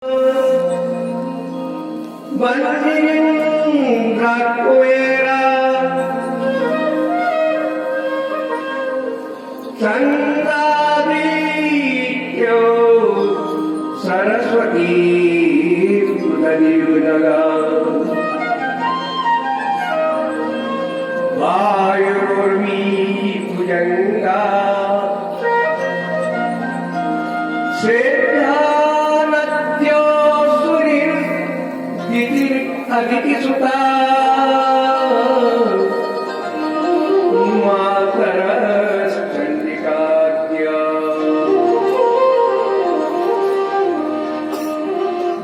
Bandindrakuera Chandradityo Saraswati Pudadivunaga Vayurmi Pujanga Seddhanatyo Surir Didir Aditi Sutta Mataras Chandikadya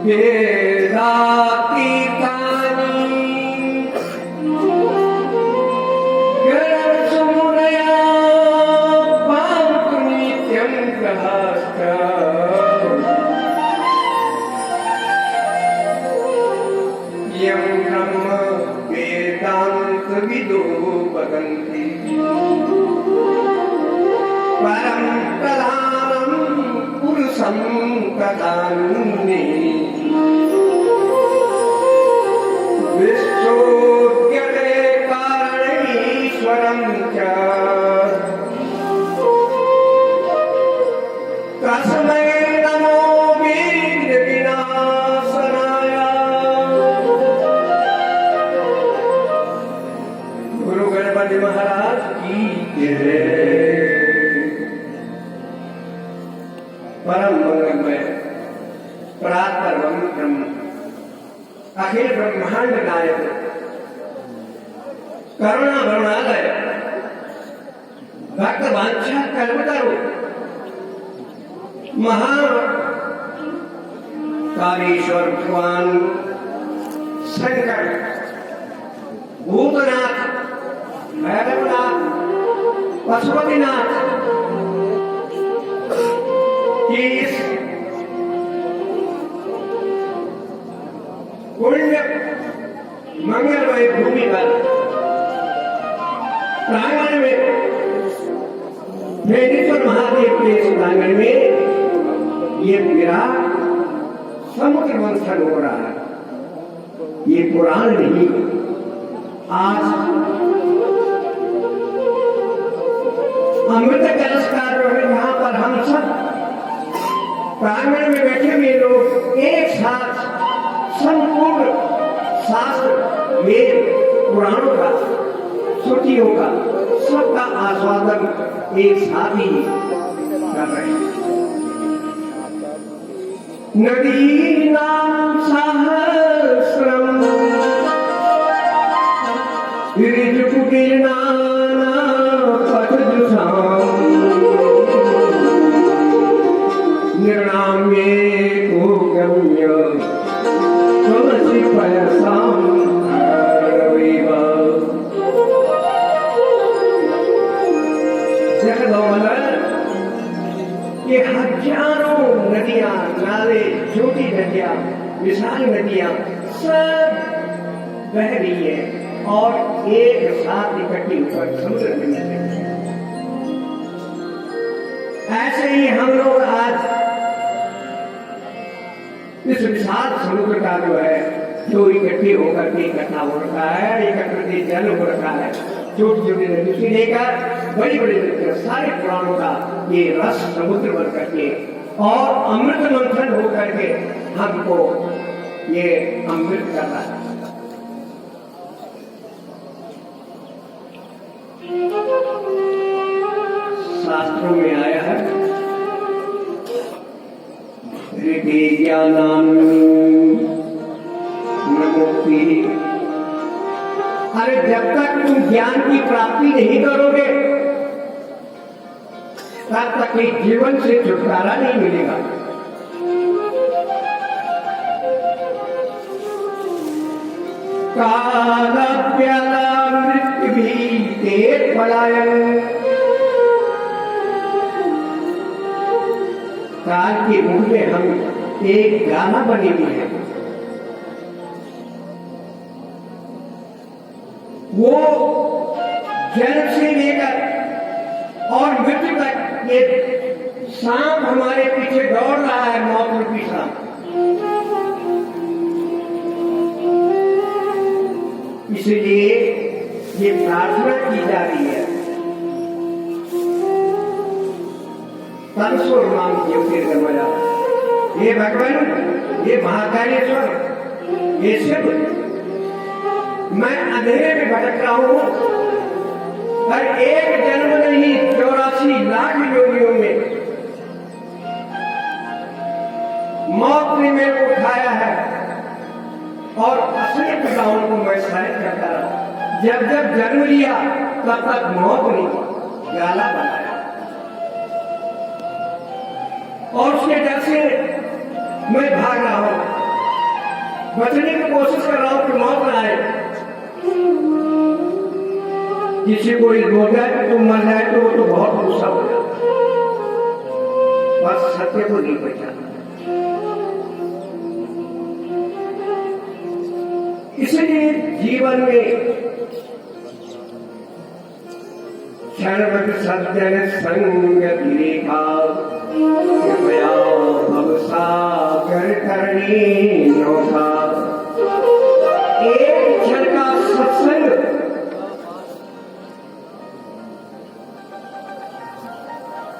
Vedatitani Garam Sumudaya Pantu Nityam Grahastha Yam Brahma Vedanta Vido Vadanti Param Pradhanam Purusam Pradhanni Vishwodyate Karaneshwaram Cha Tasmai Namo Vidya Vinasanaya Guru Ganapati Maharaj की जय। परम मंगलमय परात्पर ब्रह्म अखिल ब्रह्मांड नायक करुणा वरुणालय भक्त वांछा कल्पतरु महाकालेश्वर भगवान शंकर भूतनाथ भैरवनाथ पशुपतिनाथ की इस पुण्य मंगलमय भूमि पर प्रांगण में वेदेश्वर महादेव के इस प्रांगण में ये विराट समुद्र मंथन हो रहा है। ये पुराण नहीं, आज अमृत कलश कार्य है जहां पर हम सब प्रांगण में बैठे हुए लोग एक साथ संपूर्ण शास्त्र वेद पुराणों का श्रुतियों का सबका आस्वादन एक साथ ही कर रहे हैं। नदीनां सहस्रम ऋजुकुटीर्णानां पथजुषाम् निर्णाम्येको गम्य त्वमसि पयसां हरविव। ये हजारों नदियां नाले छोटी नदियां विशाल नदियां सब बह रही है और एक साथ इकट्ठी होकर समुद्र में मिल रही है। ऐसे ही हम लोग आज इस विशाल समुद्र का जो है जो इकट्ठे होकर के इकट्ठा हो रखा है, एकत्रित जल हो रखा है, छोटी छोटी नदी से लेकर बड़ी बड़ी नदियां सारे पुराणों का ये रस समुद्र बन करके और अमृत मंथन हो करके हमको ये अमृत करता है। शास्त्रों में आया है ऋति ज्ञानान न मुक्ति। अरे जब तक तुम ज्ञान की प्राप्ति नहीं करोगे तब तक इस जीवन से छुटकारा नहीं मिलेगा। कालव्याला मृत्यु भी तेज पलायन। काल के मुंह में हम एक गाना बने हुए हैं, वो जन्म से लेकर और मृत्यु तक ये सांप हमारे पीछे दौड़ रहा है, मौत रूपी सांप। इसलिए ये प्रार्थना की जा रही है, तमसो माम ज्योतिर्गमया, ये भगवान, ये महाकालेश्वर, ये शिव, मैं अंधेरे में भटक रहा हूं, पर एक जन्म नहीं 84 लाख योनियों में मौत ने मेरे को उठाया है और असली पिताओं को मैं सहन करता रहा। जब जब जन्म लिया तब तक मौत ने गाला बनाया और उसके डर से मैं भाग रहा हूं, बचने की कोशिश कर रहा हूं कि मौत न आए। किसी को बोल जाए तो मर जाए तो वो तो बहुत गुस्सा हो जाता, बस सत्य को नहीं बचा। इसलिए जीवन में सर्वत सज्जन संग देखा, कृपया भव सागर करनी नौका। एक क्षण का सत्संग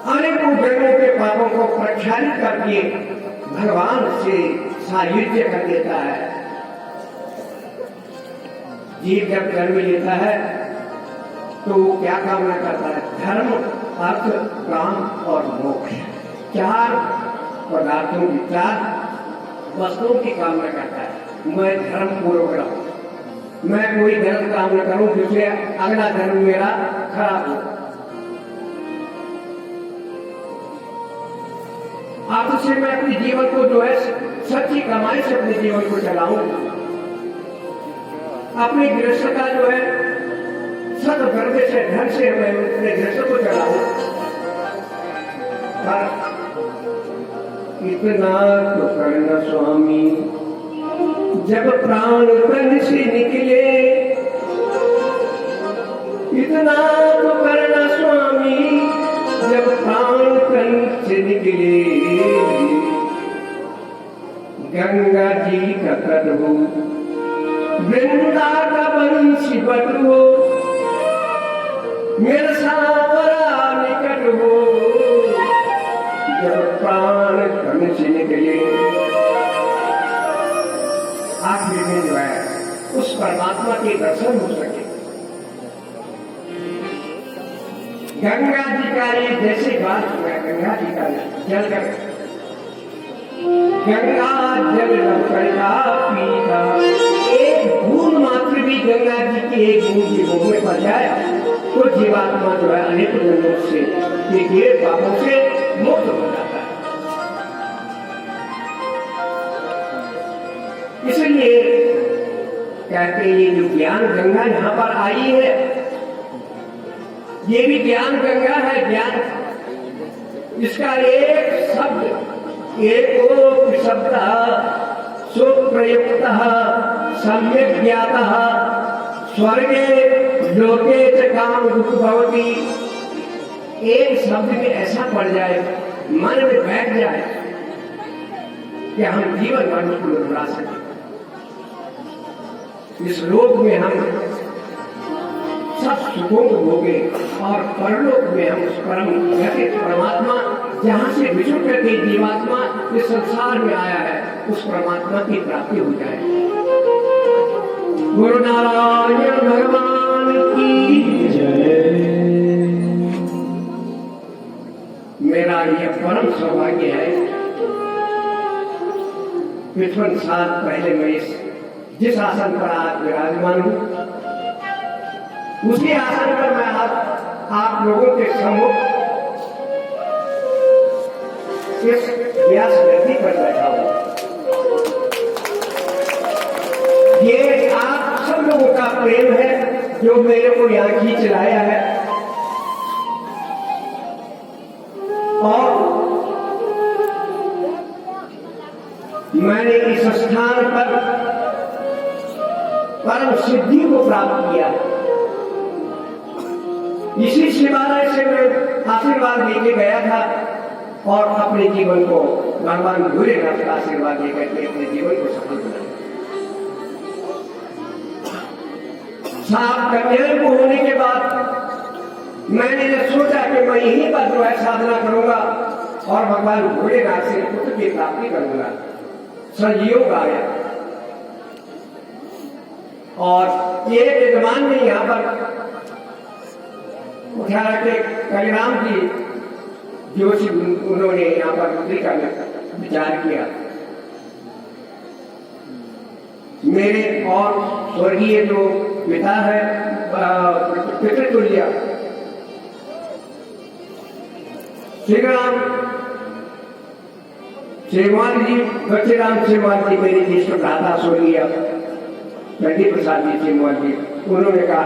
अनेकों जन्मों के पापों को प्रक्षालित करके भगवान से सायुज्य कर देता है। जीव जब जन्म लेता है तो क्या कामना करता है? धर्म, अर्थ, काम और मोक्ष, चार पदार्थों की, चार वस्तुओं की कामना करता है। मैं धर्म पूर्वक रहूं, मैं कोई गलत काम न करूं जिससे अगला धर्म मेरा खराब हो। अर्थ से मैं अपने जीवन को जो है सच्ची कमाई से अपने जीवन को चलाऊं, अपने गृहस्थ का जो है सत धर्म से ढंग से मैं अपने गृहस्थ को चलाऊं। इतना तो करना स्वामी, जब प्राण तन से निकले, इतना तो करना स्वामी, जब प्राण तन से निकले। गंगा जी का तट हो, वृंदा का बंशी बट हो, मेरा सावरा निकट हो, जब प्राण तन से निकले। आखिर में जो है उस परमात्मा के दर्शन हो सके। गंगा जी का ये जैसे बात हुआ, गंगा जी का जल गंगा जल का पीता, एक बूंद मात्र भी गंगा जी की एक बूंद की मुंह में पड़ जाए तो जीवात्मा जो है अनेक जन्मों से ये पापों से मुक्त हो जाता है। इसलिए कहते हैं ये जो ज्ञान गंगा यहाँ पर आई है, ये भी ज्ञान गंगा है। ज्ञान इसका एक शब्द, एको शब्द सुप्रयुक्त सम्यक ज्ञाता स्वर्गे लोके च काम दुख भवती। एक शब्द में ऐसा पड़ जाए, मन में बैठ जाए कि हम जीवन भर को लुटा सके। इस लोक में हम सब सुखों को भोगे और परलोक में हम उस परम गति परमात्मा, जहाँ से विश्व के जीवात्मा इस संसार में आया है, उस परमात्मा की प्राप्ति हो जाए। गुरु नारायण भगवान की जय। मेरा यह परम सौभाग्य है, 55 साल पहले मैं जिस आसन पर आज विराजमान हूं, उसी आसन पर मैं आप लोगों के सम्मुख इस व्यास गति पर बैठा हूं। ये आप सब लोगों का प्रेम है जो मेरे को यहाँ खींच लाया है, और मैंने इस स्थान पर परम सिद्धि को प्राप्त किया। इसी शिवालय से मैं आशीर्वाद लेके गया था और अपने जीवन को भगवान भोलेनाथ का आशीर्वाद लेकर के अपने जीवन को सफल बनाया। सात कन्याएं को होने के बाद मैंने जब सोचा कि मैं यहीं पर जो है साधना करूंगा और भगवान भोलेनाथ से पुत्र की प्राप्ति करूंगा, संयोग आया। और ये विद्वान ने यहाँ पर उठा के कलिराम जी जोशी, उन्होंने यहाँ पर रुद्रिका में विचार किया। मेरे और स्वर्गीय जो पिता है पितृतुल्य श्री राम सेवाल जी, बच्चेराम सेवाल जी मेरे ज्येष्ठ भ्राता स्वर्गीय प्रदीप प्रसाद जी सेवाल जी, उन्होंने कहा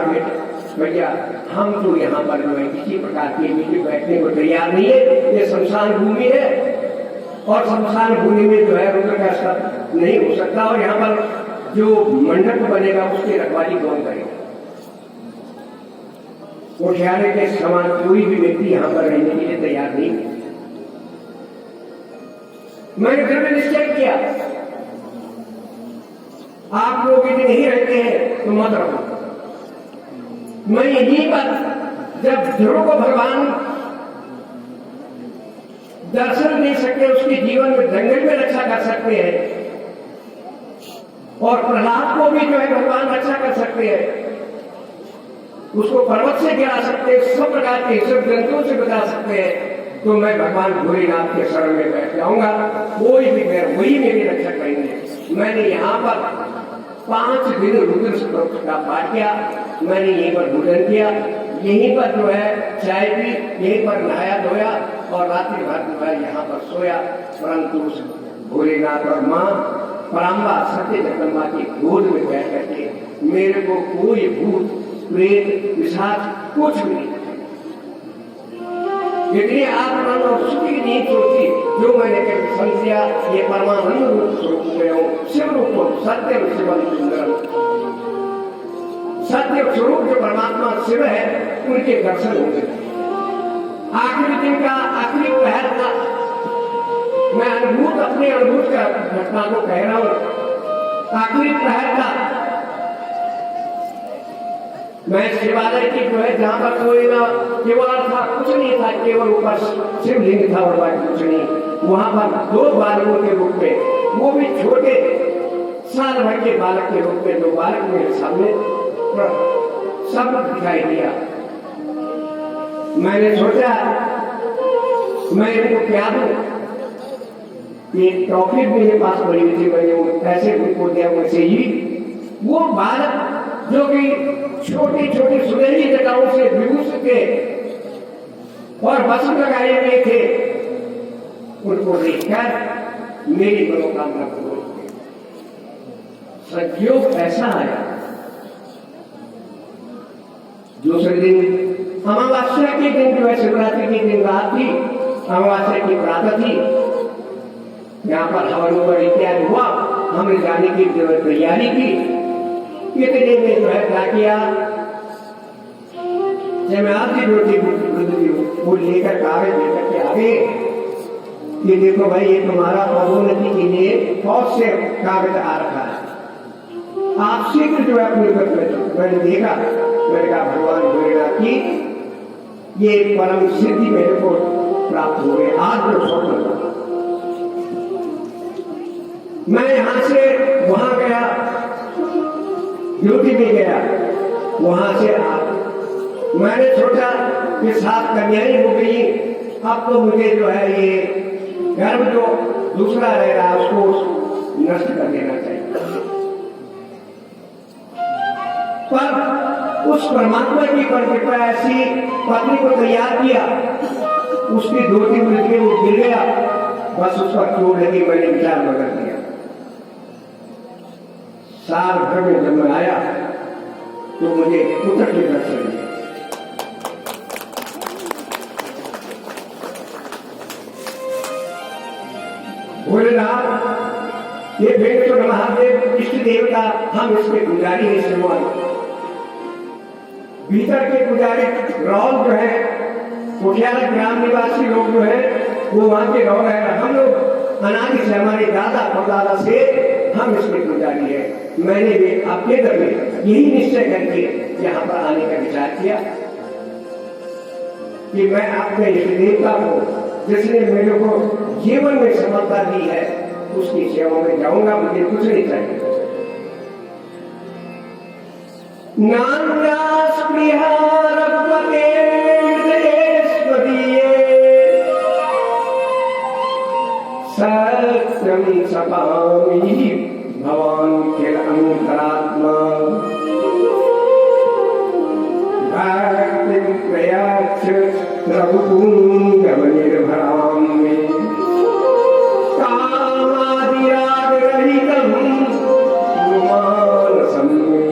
भैया हम तो यहाँ पर जो है किसी प्रकार के नीचे बैठने को तैयार नहीं है, ये शमशान भूमि है और शमशान भूमि में जो है रुद्र का स्तर नहीं हो सकता, और यहाँ पर जो मंडप बनेगा उसकी रखवाली कौन करेगा। उठियारे के समान कोई भी व्यक्ति यहाँ पर रहने के लिए तैयार नहीं। मैंने फिर भी निश्चय किया, आप लोग यदि नहीं रहते हैं तो मत रहो। मैं यहीं पर जब ध्रुव को भगवान दर्शन दे सकते, उसके जीवन में जंगल में रक्षा कर सकते हैं, और प्रहलाद को भी जो है भगवान रक्षा कर सकते हैं, उसको पर्वत से गिरा सकते हैं, सब प्रकार के सब जंतुओं से बचा सकते हैं, तो मैं भगवान भोलेनाथ के शरण में बैठ जाऊंगा, कोई भी वही मेरी रक्षा करेंगे। मैंने यहाँ पर 5 दिन रुद्र स्तोत्र का पाठ किया, मैंने यहीं पर भोजन किया, यहीं पर जो है चाय पी, यहीं पर नहाया धोया और रात्रि भर जो है यहाँ पर सोया। परंतु उस भोलेनाथ और माँ पराम्बा सत्य जगदम्बा की गोद में बैठ करके मेरे को कोई भूत प्रेत पिशाच कुछ भी नहीं। इसलिए आत्मा और सुखी की नींद सोची जो मैंने कभी समझिया, ये परमानंद रूप स्वरूप में हूँ, शिव रूप सत्य शिवम सुंदर, सत्य स्वरूप जो परमात्मा शिव है उनके दर्शन होंगे। आखिरी दिन का आखिरी पहर था, मैं अनुभूत अपने अनुभूत का घटना को कह रहा हूँ। आखिरी पहर था, मैं शिवालय की जो है जहाँ पर कोई ना केवल था, कुछ नहीं था, केवल ऊपर शिवलिंग था और बाकी कुछ नहीं। वहां पर 2 बालकों के रूप में, वो भी छोटे साल भर के बालक के रूप में 2 बालक मेरे सामने सब दिखाई दिया। मैंने सोचा मैं इनको क्या दूं, ये ट्रॉफी मेरे पास पड़ी हुई थी, मैंने पैसे उनको दिया मुझसे ही। वो बालक जो कि छोटी छोटी सुनहरी जटाओं से विभूषित थे और भस्म लगाए हुए थे, उनको देखकर मेरी मनोकामना पूर्ण हो गई। संयोग ऐसा आया, दूसरे दिन अमावस्या के दिन जो है शिवरात्रि के दिन रात थी, अमावस्या की प्रातः थी, यहाँ पर हवन इत्यादि हुआ, हमने जाने की तैयारी की। इतने में जो है क्या किया, जब मैं आपकी रोटी वो लेकर कागज लेकर के आगे, ये देखो भाई ये तुम्हारा पदोन्नति के लिए बहुत से कागज आ रखा है, आप शीघ्र जो है अपने घर में। मैंने देखा, मैंने कहा भगवान भोलेनाथ की ये परम सिद्धि मेरे को प्राप्त हो गई, आज जो स्वप्न। मैं यहां से वहां गया, ड्यूटी में गया, वहां से आ मैंने सोचा कि 7 कन्याएं हो गई, अब तो मुझे जो है ये गर्भ जो दूसरा रह रहा है उसको नष्ट कर देना चाहिए। पर उस परमात्मा की कृपा ऐसी पत्नी को तैयार किया, उसकी 2-3 मिनट में वो गिर गया, बस उस पर चोट लगी, मैंने विचार बदल दिया। साल भर में जब मैं आया तो मुझे पुत्र के दर्शन दिए। भोलेनाथ ये वेंकटेश्वर महादेव इष्ट देवता, हम इसके पुजारी है। श्रीमान भीतर के पुजारी राहुल जो है, कोठियाला ग्राम निवासी लोग जो है वो वहां के रह रहे हैं। हम लोग अनादि से, हमारे दादा परदादा से हम इसके पुजारी है। मैंने भी अपने घर में यही निश्चय करके यहाँ पर आने का विचार किया कि मैं अपने इस देवता को जिसने मेरे को जीवन में सफलता दी है उसकी सेवा में जाऊंगा, मुझे कुछ नहीं चाहिए। नान्यास प्रियारपते सत्यम सपामि भवान किल अंतरात्मा भक्तिं प्रयाक्ष प्रभुपुंगवनिर्भरां मे कामादिरागरहितं गुरुमानसं मे।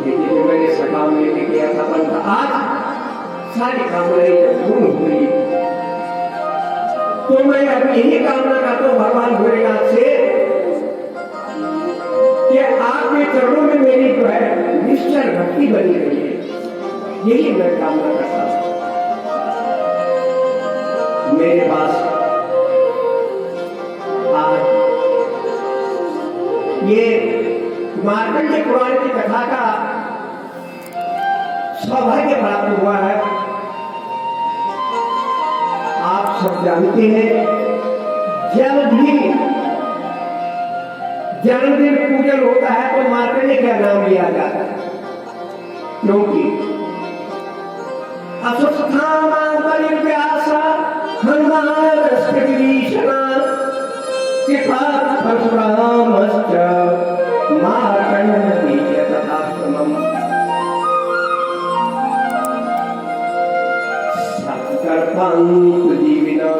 लेकिन मैंने सकाम लेके किया था परंतु आज सारी कामनाएं जब पूर्ण हुई तो मैं अब यही कामना करता हूं भगवान भोलेनाथ से कि आपके चरणों में मेरी जो है निश्चल भक्ति बनी रही है, यही मैं कामना करता हूं। मेरे पास आज ये मार्कंडेय पुराण की कथा का सौभाग्य प्राप्त हुआ है। आप सब जानते हैं जब भी जन्मदिन पूजन होता है तो मार्कंडेय का नाम लिया जाता है, क्योंकि अस्वस्थामा बलिर्व्यासा हनुमानस्तगिरीशना कृपा परशुरामश्च मार्कण्डेय तथाश्रमम् जीविना।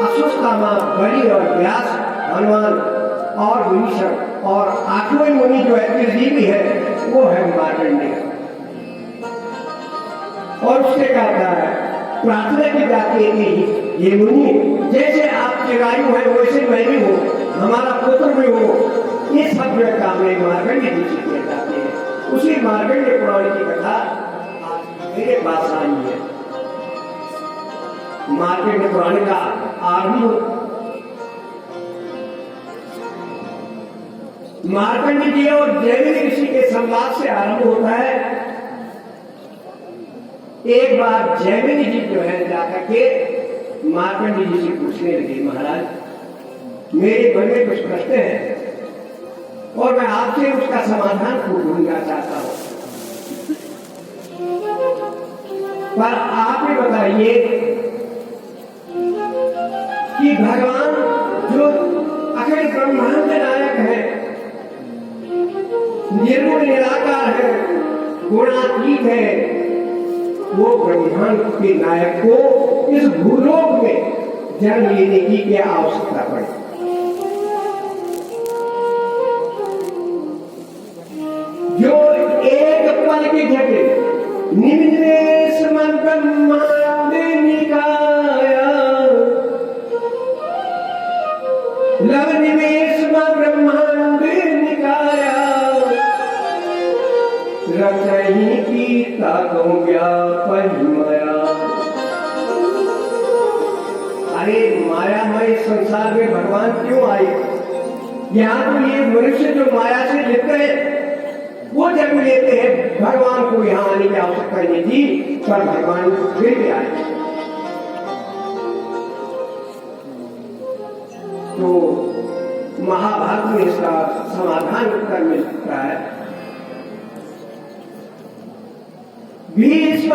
अस्वस्थामा बलि और व्यास हनुमान और विभीषण और आठवें मुनि जो है त्रिजीवी है वो है मार्कंडेय। और उससे कहता है प्रार्थना की जाती है कि ये मुनि जैसे आप चिरायु है वैसे मैं भी हूँ, हमारा पुत्र भी हो, ये सब जो कामने मार्कंडेय जी से किए जाते हैं। उसी मार्कंडेय पुराण की कथा आज मेरे पास आई है। मार्कंडेय पुराण का आरंभ मार्कंडेय जी और जैमिनी ऋषि के संवाद से आरंभ होता है। एक बार जैमिनी जी जो है जाकर के मार्कंडेय जी से पूछने लगे, महाराज मेरे मन में कुछ प्रश्न हैं और मैं आपसे उसका समाधान ढूंढना चाहता हूं, पर आप ही बताइए कि भगवान जो अखिल ब्रह्मांड के नायक है, निर्गुण निराकार है, गुणातीत है, वो ब्रह्मांड के नायक को इस भूलोक में जन्म लेने की क्या आवश्यकता पड़ी? जो एक पल के घटे निमिष मन ब्रह्मांड निकाया लव निवेश में ब्रह्मांड निकाया रचही की ताकों व्यापन माया। अरे मायामय संसार में भगवान क्यों आए? यहाँ तो ये मनुष्य जो माया से लिप्त है वो जन्म लेते हैं, भगवान को यहाँ आने की आवश्यकता नहीं थी, पर भगवान फिर भी आए। तो महाभारत में इसका समाधान उत्तर मिलता है। भीष्म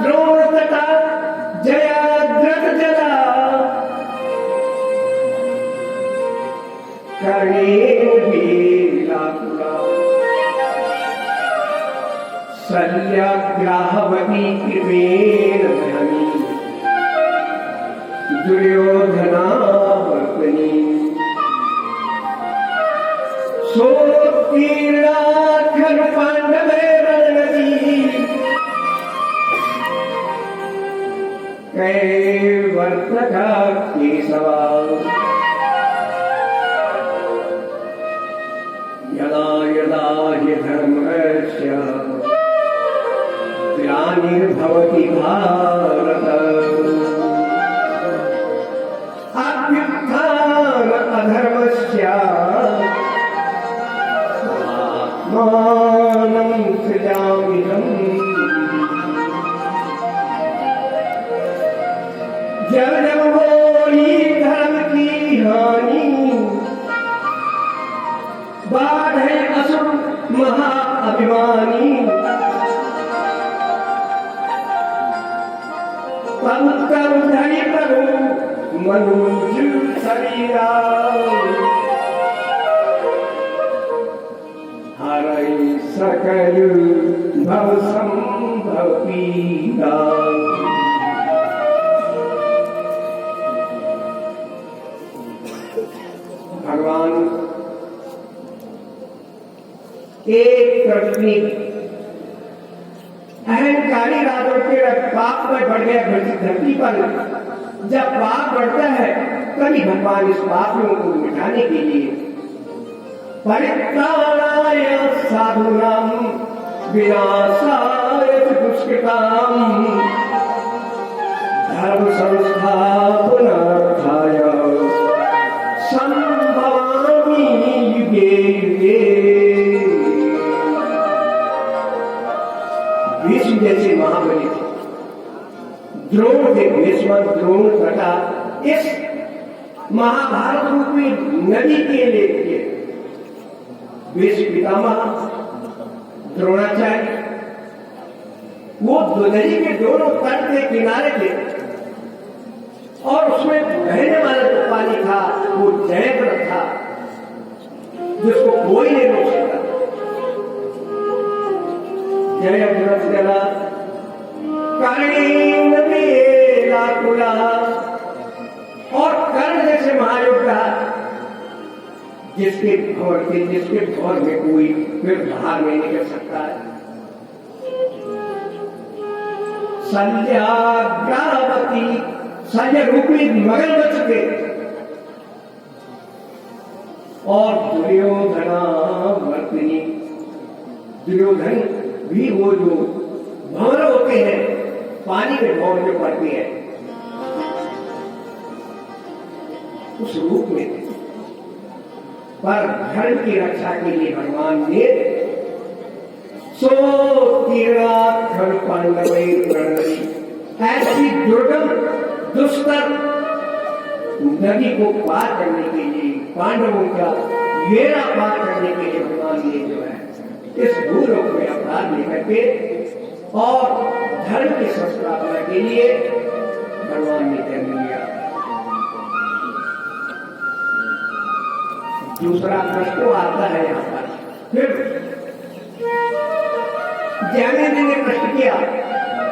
द्रोण तथा जयाद्रथ जला कर्णेन वीराकुला शल्याग्राहवती कृपेण धनी दुर्योधनावर्तनी सोत्तीर्णा खलु पांडवे रणनदी कैवर्तका केशवा यदा यदा हि धर्मस्य ग्लानिर्भवति भारत अभ्युत्थानमधर्मस्य भगवान एक प्रश्नी अहंकारी राजों के पाप में बढ़ गया धरती पर। जब पाप बढ़ता है तभी भगवान इस पापों को मिटाने के लिए परित्राणाय साधूनां विनाशाय दुष्कृतां धर्म संस्थापनार्थाय संभवामि युगे युगे। भीष्म जैसे महाबली थे, द्रोण थे, भीष्म द्रोण तथा इस महाभारत रूपी नदी के लिए भीष्म पितामह द्रोणाचार्य वो नदी के दोनों तट के किनारे थे और उसमें बहने वाला जो पानी था वो जयद्रथ था जिसको कोई नहीं रोक सकता। जयद्रथ जला कर्णेन वेलाकुला और कर्ण जैसे महायोद्धा जिसके भवर में कोई फिर बाहर नहीं निकल सकता है। संध्याग्रावती संजय रूपी मगल बच चुके और दुर्योधनावर्तिनी दुर्योधन भी वो जो भंवर होते हैं पानी में भंवर जो पड़ती है उस रूप में थे। पर धर्म की रक्षा के लिए भगवान ने सो तीर्थन पांडवै प्रणति ऐसी दुर्गम दुष्कर नदी को पार करने के लिए पांडवों का घेरा पार करने के लिए भगवान ने जो है इस भूलोक में अवतार लेकर के और धर्म की संस्थापना के लिए भगवान ने जन्म लिया। दूसरा प्रश्न आता है यहाँ पर, फिर ज्ञानेंद्र ने प्रश्न किया